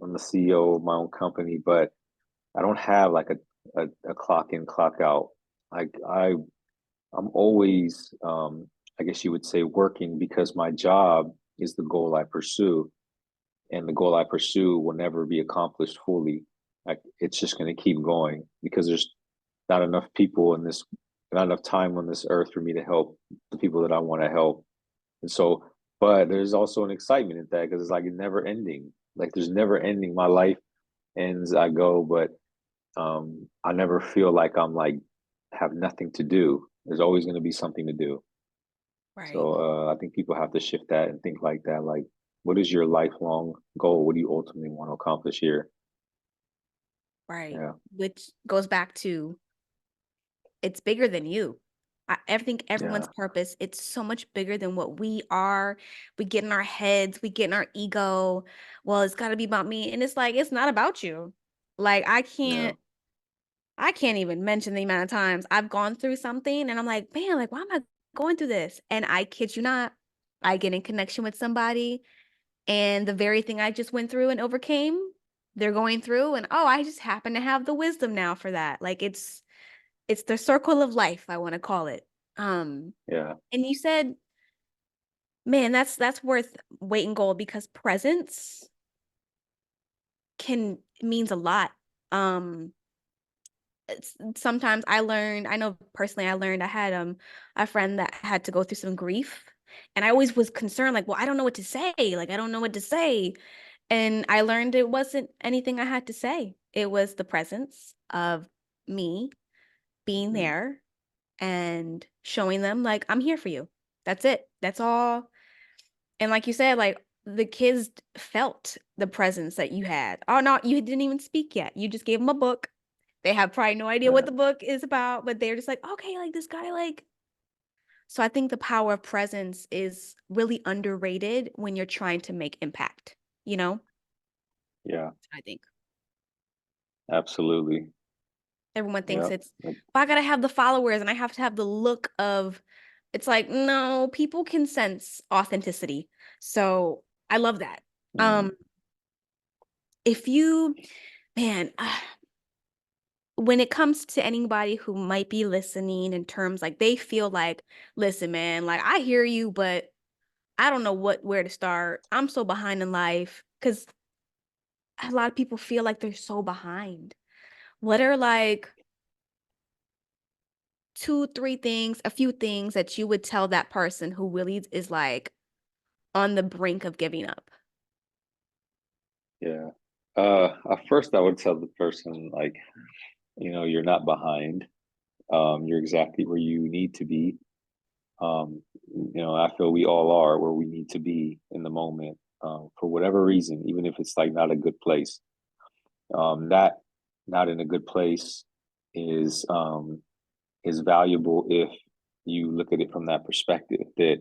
S2: the CEO of my own company, but I don't have like a clock in, clock out. Like I'm always I guess you would say working because my job is the goal I pursue. And the goal I pursue will never be accomplished fully. Like it's just gonna keep going because there's not enough people in this not enough time on this earth for me to help the people that I want to help. And so, but there's also an excitement in that because it's like never ending. Like there's never ending. My life ends, I go, but I never feel like I'm like have nothing to do. There's always going to be something to do.
S1: Right.
S2: So I think people have to shift that and think like that. Like, what is your lifelong goal? What do you ultimately want to accomplish here?
S1: Right.
S2: Yeah,
S1: Which goes back to, it's bigger than you. I think everyone's
S2: yeah,
S1: purpose, it's so much bigger than what we are. We get in our heads, we get in our ego. Well, it's got to be about me. And it's like, it's not about you. Like,
S2: yeah,
S1: I can't even mention the amount of times I've gone through something and I'm like, man, like, why am I going through this? And I kid you not, I get in connection with somebody and the very thing I just went through and overcame, they're going through, and oh, I just happen to have the wisdom now for that. Like it's the circle of life, I want to call it. Um,
S2: yeah,
S1: and you said Man, that's worth weight in gold because presence can means a lot. Um, Sometimes I know personally I learned I had a friend that had to go through some grief, and I always was concerned, like, well, I don't know what to say. Like, I don't know what to say. And I learned it wasn't anything I had to say. It was the presence of me being
S2: Mhm.
S1: there and showing them like I'm here for you. That's it. That's all. And like you said, like the kids felt the presence that you had. Oh no, you didn't even speak yet. You just gave them a book. They have probably no idea what
S2: Yeah,
S1: the book is about, but they're just like, okay, like this guy, like. So I think the power of presence is really underrated when you're trying to make impact, you know?
S2: yeah,
S1: I think
S2: absolutely.
S1: everyone thinks
S2: Yeah,
S1: it's,
S2: like,
S1: but I gotta have the followers and I have to have the look of, it's like, no, people can sense authenticity. So I love that.
S2: mm,
S1: Um, if you, man, when it comes to anybody who might be listening in terms like they feel like, listen, man, like I hear you, but I don't know where to start. I'm so behind in life because a lot of people feel like they're so behind. What are like two, three things, a few things that you would tell that person who really is like on the brink of giving up?
S2: yeah. At first I would tell the person like, you're not behind. You're exactly where you need to be. I feel we all are where we need to be in the moment, for whatever reason, even if it's like not a good place. That not in a good place is is valuable if you look at it from that perspective that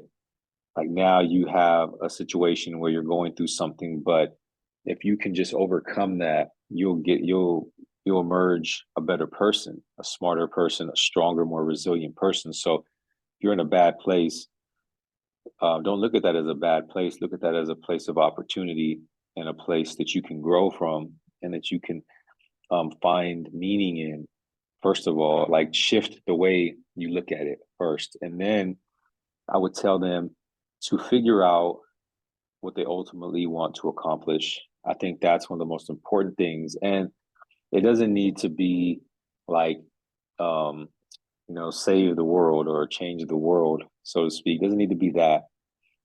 S2: like now you have a situation where you're going through something, but if you can just overcome that, you'll emerge a better person, a smarter person, a stronger, more resilient person. So if you're in a bad place, don't look at that as a bad place. Look at that as a place of opportunity and a place that you can grow from and that you can find meaning in. First of all, like shift the way you look at it first. And then I would tell them to figure out what they ultimately want to accomplish. I think that's one of the most important things. And it doesn't need to be like, um, save the world or change the world, so to speak. It doesn't need to be that.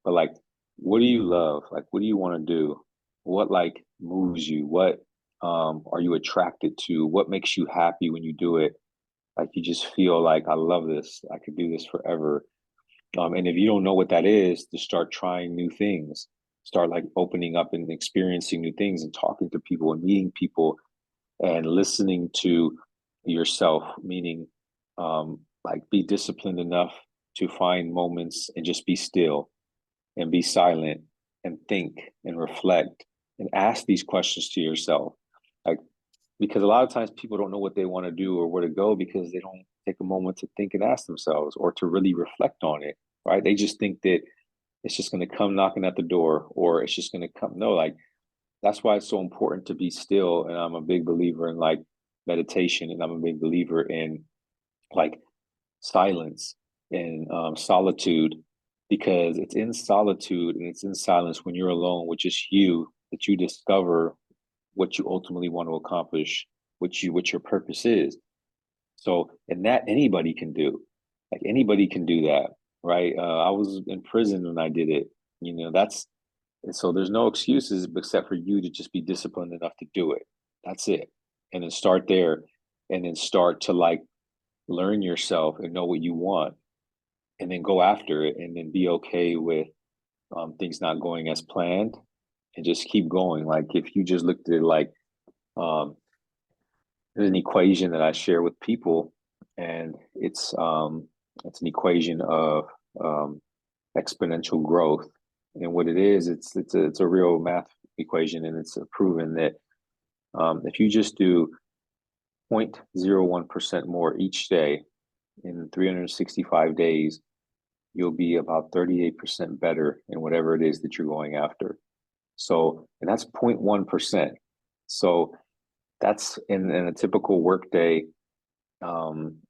S2: But like, what do you love? Like, what do you want to do? What like moves you? What are you attracted to? What makes you happy when you do it? Like you just feel like I love this. I could do this forever. And if you don't know what that is, to start trying new things, start like opening up and experiencing new things and talking to people and meeting people and listening to yourself, meaning like be disciplined enough to find moments and just be still and be silent and think and reflect and ask these questions to yourself. Like, because a lot of times people don't know what they want to do or where to go because they don't take a moment to think and ask themselves or to really reflect on it, right? They just think that it's just going to come knocking at the door or it's just going to come. No, like that's why it's so important to be still. And I'm a big believer in like meditation and I'm a big believer in like silence and solitude because it's in solitude and it's in silence when you're alone with just you that you discover what you ultimately want to accomplish, what your purpose is. So, and that anybody can do. Like anybody can do that, right? I was in prison when I did it. That's and so there's no excuses except for you to just be disciplined enough to do it. That's it. And then start there and then start to like learn yourself and know what you want and then go after it and then be okay with things not going as planned and just keep going. Like if you just looked at it like um, there's an equation that I share with people, and it's an equation of um, exponential growth. And what it is, it's a real math equation, and it's proven that if you just do 0.01% more each day in 365 days, you'll be about 38% better in whatever it is that you're going after. So, and that's 0.1%. So that's in a typical workday,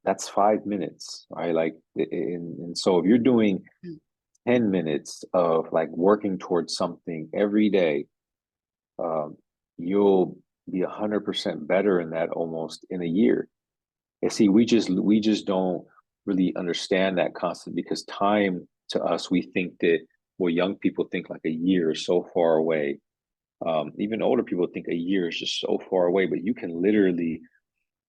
S2: that's 5 minutes, right? Like, and so if you're doing 10 minutes of like working towards something every day, um, you'll be 100% better in that almost in a year. And see, we just don't really understand that concept because time to us, we think that, well, young people think like a year is so far away. Even older people think a year is just so far away, but you can literally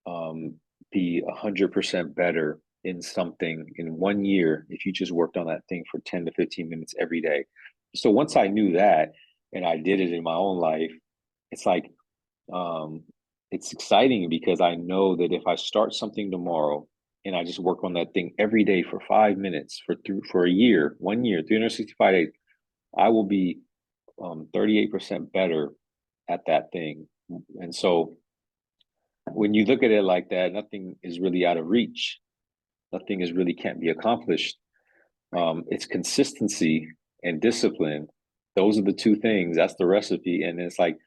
S2: um, be 100% better in something in 1 year if you just worked on that thing for 10 to 15 minutes every day. So once I knew that and I did it in my own life, it's like um, it's exciting because I know that if I start something tomorrow and I just work on that thing every day for 5 minutes for a year, 1 year, 365 days, I will be 38% better at that thing. And so when you look at it like that, nothing is really out of reach. Nothing is really can't be accomplished.
S1: Right.
S2: It's consistency and discipline. Those are the two things. That's the recipe. And it's like,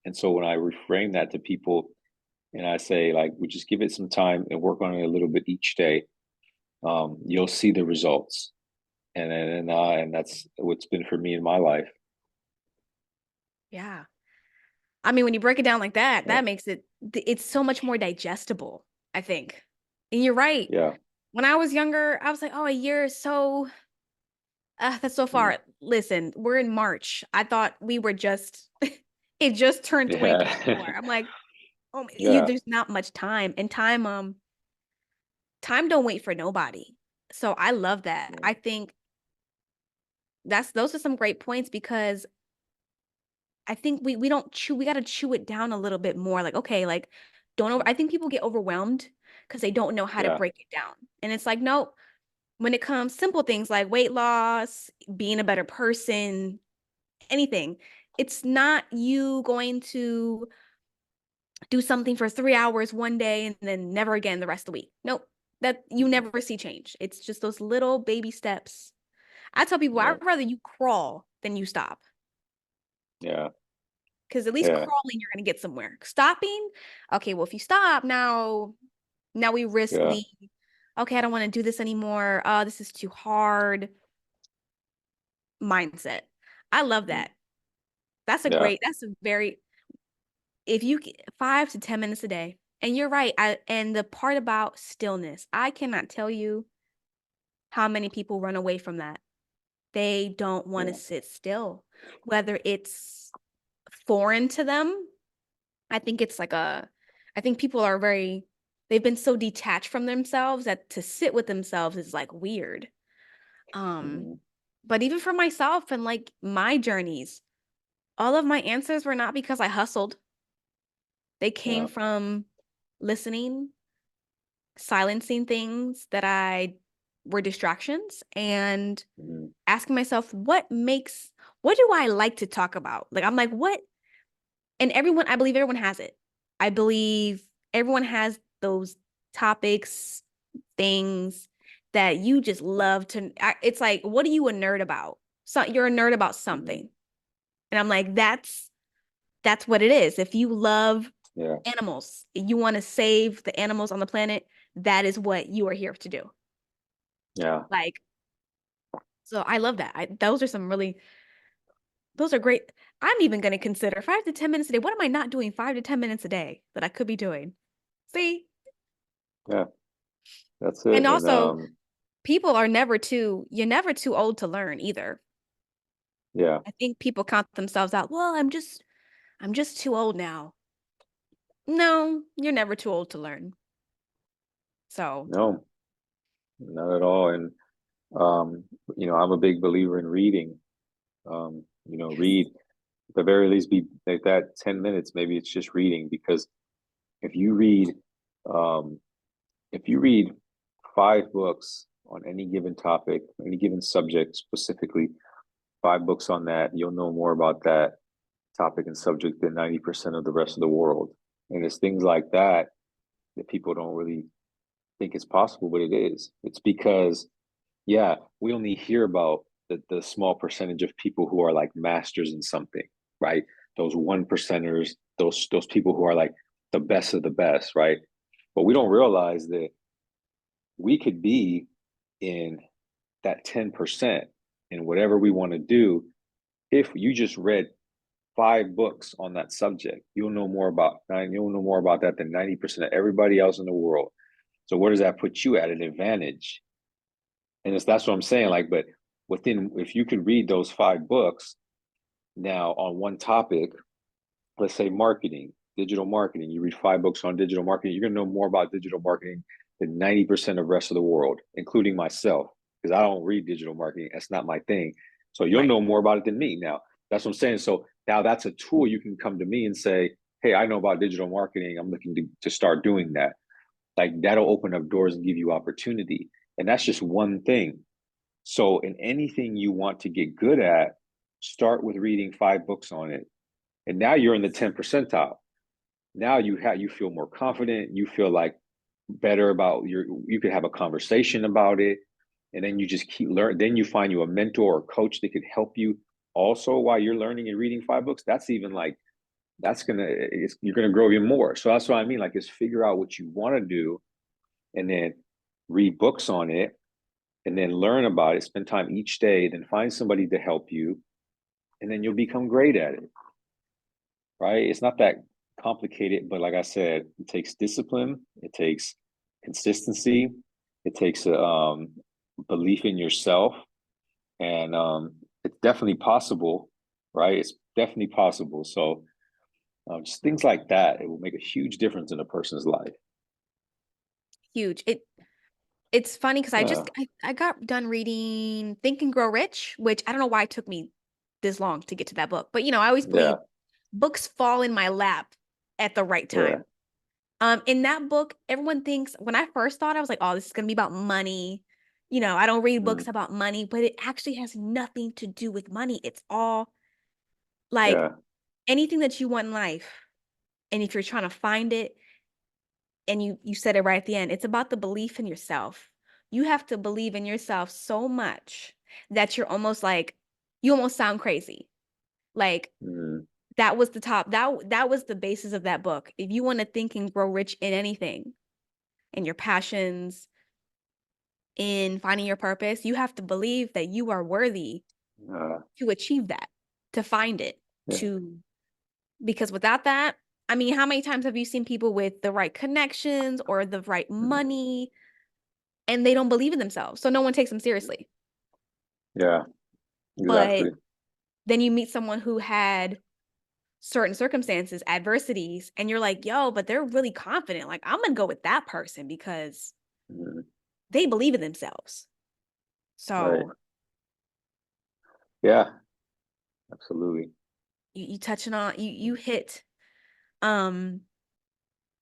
S2: and so when I reframe that to people and I say, like, we just give it some time and work on it a little bit each day, you'll see the results. And that's what's been for me in my life.
S1: Yeah. I mean, when you break it down like that,
S2: Yeah.
S1: that makes it's so much more digestible, I think. And you're right.
S2: Yeah.
S1: When I was younger, I was like, oh, a year is so, that's so
S2: Mm.
S1: far. Listen, we're in March. I thought we were just, it just turned
S2: Yeah.
S1: 2024. I'm like, oh,
S2: Yeah.
S1: there's not much time. And time don't wait for nobody. So I love that.
S2: Yeah.
S1: I think those are some great points because I think we don't chew, we got to chew it down a little bit more. Like, okay, like don't over, I think people get overwhelmed because they don't know how to
S2: Yeah.
S1: break it down. And it's like, no, when it comes simple things like weight loss, being a better person, anything, it's not you going to do something for 3 hours one day and then never again the rest of the week. Nope. That you
S2: Mhm.
S1: never see change. It's just those little baby steps. I tell people
S2: Yeah.
S1: I'd rather you crawl than you stop.
S2: Yeah.
S1: Because at least
S2: Yeah.
S1: crawling, you're gonna get somewhere. Stopping, okay, well, if you stop now we risk
S2: Yeah.
S1: the okay, I don't want to do this anymore. This is too hard mindset. I love
S2: Mm.
S1: that.
S2: Yeah.
S1: That's a very if you 5 to 10 minutes a day. And you're right. And the part about stillness, I cannot tell you how many people run away from that. They don't want to
S2: Yeah.
S1: sit still, whether it's foreign to them. I think it's like I think people are they've been so detached from themselves that to sit with themselves is like weird. Um,
S2: Mhm.
S1: but even for myself and like my journeys, all of my answers were not because I hustled. They came
S2: Yeah.
S1: from listening, silencing things that I were distractions, and
S2: Mhm.
S1: asking myself, what do I like to talk about? Like, I'm like, what? And I believe everyone has it. I believe everyone has those topics, things that you just love to. It's like, what are you a nerd about? So you're a nerd about
S2: Mhm.
S1: something. And I'm like, that's what it is. If you love
S2: Yeah.
S1: animals, you want to save the animals on the planet, that is what you are here to do.
S2: Yeah.
S1: Like, so I love that. Those are great. I'm even going to consider 5 to 10 minutes a day. What am I not doing 5 to 10 minutes a day that I could be doing? See?
S2: Yeah. That's
S1: And
S2: it. And
S1: also, people are you're never too old to learn either.
S2: yeah.
S1: I think people count themselves out. Well, I'm just too old now. No, you're never too old to learn. So,
S2: No, not at all. And um, I'm a big believer in reading.
S1: yes.
S2: Read at the very least be like that 10 minutes, maybe it's just reading because if you read um if you read 5 books on any given topic, any given subject specifically, 5 books on that, you'll know more about that topic and subject than 90% of the rest of the world. And it's things like that that people don't really think it's possible, but it is. It's because, yeah, we only hear about the small percentage of people who are like masters in something, right? Those one percenters, those people who are like the best of the best, right? But we don't realize that we could be in that 10%. in whatever we want to do. If you just read 5 books on that subject, you'll know more about that than 90% of everybody else in the world. So where does that put you at an advantage? And that's what I'm saying. Like, but if you could read those 5 books now on one topic, let's say marketing, digital marketing, you read 5 books on digital marketing, you're going to know more about digital marketing than 90% of the rest of the world, including myself, because I don't read digital marketing. That's not my thing. So you'll
S1: Right.
S2: know more about it than me now. That's what I'm saying. So now that's a tool you can come to me and say, hey, I know about digital marketing. I'm looking to start doing that. Like that'll open up doors and give you opportunity. And that's just one thing. So in anything you want to get good at, start with reading 5 books on it. And now you're in the 10 percentile. Now you feel more confident. You feel like better about you could have a conversation about it. And then you just keep learning. Then you find you a mentor or coach that could help you also while you're learning and reading 5 books. That's even like you're gonna grow even more. So that's what I mean. Like is figure out what you want to do and then read books on it and then learn about it, spend time each day, then find somebody to help you, and then you'll become great at it. Right? It's not that complicated, but like I said, it takes discipline, it takes consistency, it takes a belief in yourself, and it's definitely possible, right? It's definitely possible. So just things like that, it will make a huge difference in a person's life.
S1: Huge. It's funny because
S2: Uh,
S1: I got done reading Think and Grow Rich, which I don't know why it took me this long to get to that book. But I always believe
S2: yeah,
S1: books fall in my lap at the right
S2: yeah,
S1: time. In that book, everyone thinks when I first thought I was like, oh, this is gonna be about money. I don't read books
S2: mm,
S1: about money, but it actually has nothing to do with money. It's all like
S2: yeah,
S1: anything that you want in life. And if you're trying to find it, and you said it right at the end, it's about the belief in yourself. You have to believe in yourself so much that you almost sound crazy. Like
S2: mm,
S1: that was the top that was the basis of that book. If you want to think and grow rich in anything, in your passions, in finding your purpose, you have to believe that you are worthy
S2: uh,
S1: to achieve that, to find it,
S2: yeah,
S1: to because without that, I mean, how many times have you seen people with the right connections or the right
S2: mm,
S1: money and they don't believe in themselves? So no one takes them seriously.
S2: yeah,
S1: But
S2: exactly.
S1: then you meet someone who had certain circumstances, adversities, and you're like, yo, but they're really confident. Like, I'm gonna go with that person because
S2: Mm,
S1: they believe in themselves.
S2: right.
S1: So
S2: Yeah, absolutely.
S1: you touching on you hit um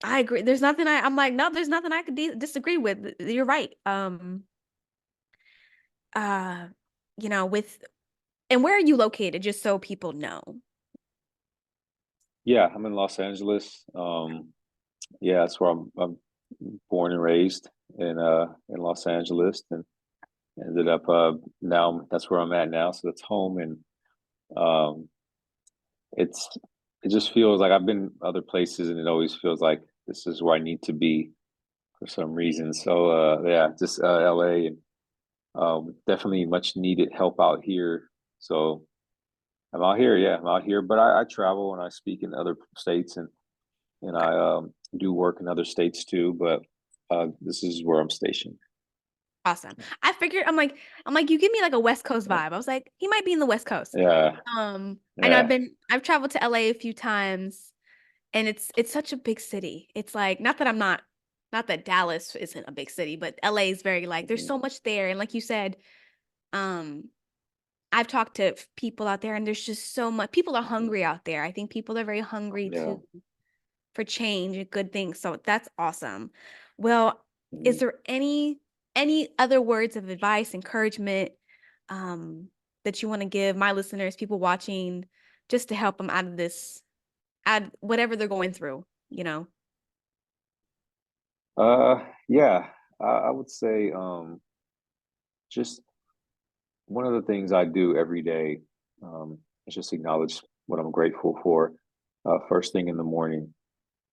S1: I agree. I'm like, no, there's nothing I could disagree with. You're right. Uh, with and where are you located, just so people know?
S2: Yeah, I'm in Los Angeles. Yeah, that's where I'm born and raised in Los Angeles, and ended up now that's where I'm at now. So that's home, and um, it's it just feels like I've been other places, and it always feels like this is where I need to be for some reason. So yeah, just LA and definitely much needed help out here. So I'm out here, yeah, I'm out here, but I travel and I speak in other states and I do work in other states too. But this is where I'm stationed.
S1: Awesome. I figured I'm like you give me like a West Coast
S2: Yeah,
S1: vibe. I was like, he might be in the West Coast.
S2: yeah,
S1: I know
S2: yeah,
S1: I've traveled to LA a few times and it's such a big city. It's like not that Dallas isn't a big city, but LA is very like there's
S2: mhm,
S1: so much there. And like you said, um I've talked to people out there and there's just so much people are hungry out there. I think people are very hungry
S2: yeah.
S1: to for change and good things. So that's awesome. Well, is
S2: Mhm.
S1: there any other words of advice, encouragement um that you want to give my listeners, people watching, just to help them out of this, out whatever they're going through?
S2: Yeah, I would say just one of the things I do every day is just acknowledge what I'm grateful for first thing in the morning.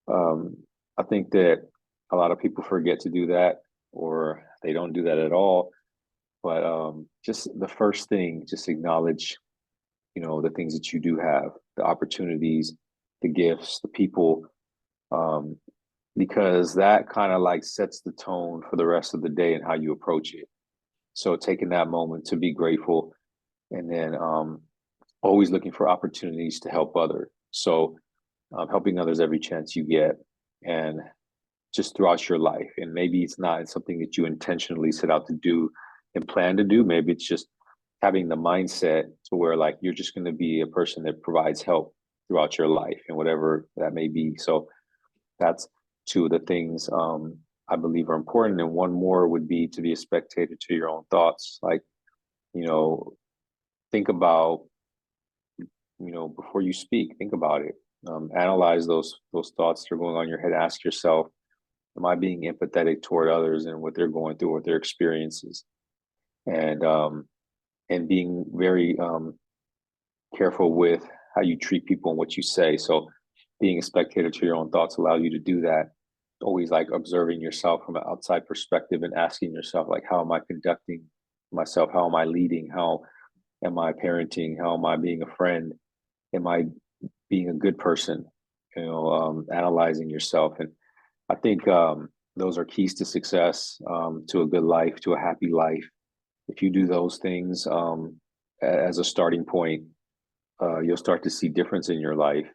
S2: Um, I think that a lot of people forget to do that or they don't do that at all. But just the first thing, just acknowledge, the things that you do have, the opportunities, the gifts, the people, um, because that kind of like sets the tone for the rest of the day and how you approach it. So taking that moment to be grateful, and then always looking for opportunities to help others. So helping others every chance you get, and just throughout your life. And maybe it's not something that you intentionally set out to do and plan to do. Maybe it's just having the mindset to where like you're just going to be a person that provides help throughout your life and whatever that may be. So that's two of the things I believe are important. And one more would be to be a spectator to your own thoughts. Like, you know, think about, before you speak, think about it. Analyze those thoughts that are going on in your head. Ask yourself, am I being empathetic toward others and what they're going through, what their experiences, and being very careful with how you treat people and what you say. So being a spectator to your own thoughts allows you to do that. Always like observing yourself from an outside perspective and asking yourself, like, how am I conducting myself? How am I leading? How am I parenting? How am I being a friend? Am I being a good person? Analyzing yourself. And I think those are keys to success, to a good life, to a happy life. If you do those things as a starting point, you'll start to see difference in your life,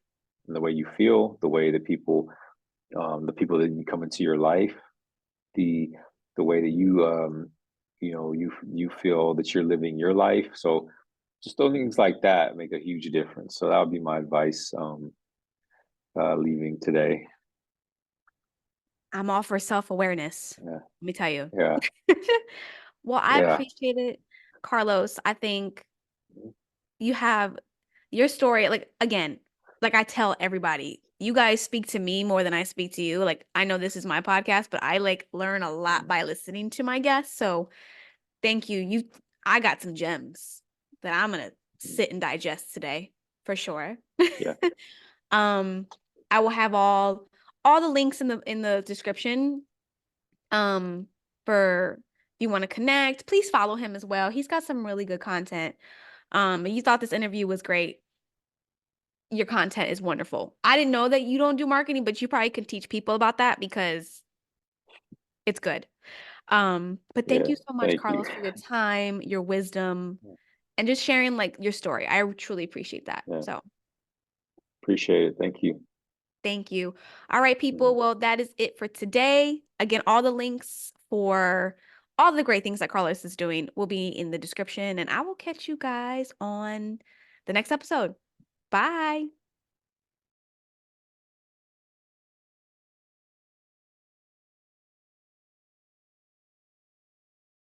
S2: in the way you feel, the way that the people that you come into your life, the the way that you feel that you're living your life. So just those things like that make a huge difference. So that would be my advice leaving today.
S1: I'm all for self-awareness.
S2: Yeah,
S1: Let me tell you.
S2: yeah,
S1: Well, I
S2: yeah,
S1: appreciate it, Carlos. I think you have your story, like, again, like I tell everybody, you guys speak to me more than I speak to you. Like, I know this is my podcast, but I like learn a lot by listening to my guests. So thank you. I got some gems that I'm gonna sit and digest today for sure.
S2: yeah.
S1: um, I will have all the links in the description. For if you want to connect, please follow him as well. He's got some really good content. And you thought this interview was great. Your content is wonderful. I didn't know that you don't do marketing, but you probably can teach people about that because it's good. But thank
S2: Yeah,
S1: you so much,
S2: thank you.
S1: Carlos, for your time, your wisdom, and just sharing like your story. I truly appreciate that.
S2: Yeah,
S1: So
S2: appreciate it. Thank you.
S1: thank you. All right, people. Well, that is it for today. Again, all the links for all the great things that Carlos is doing will be in the description, and I will catch you guys on the next episode. Bye.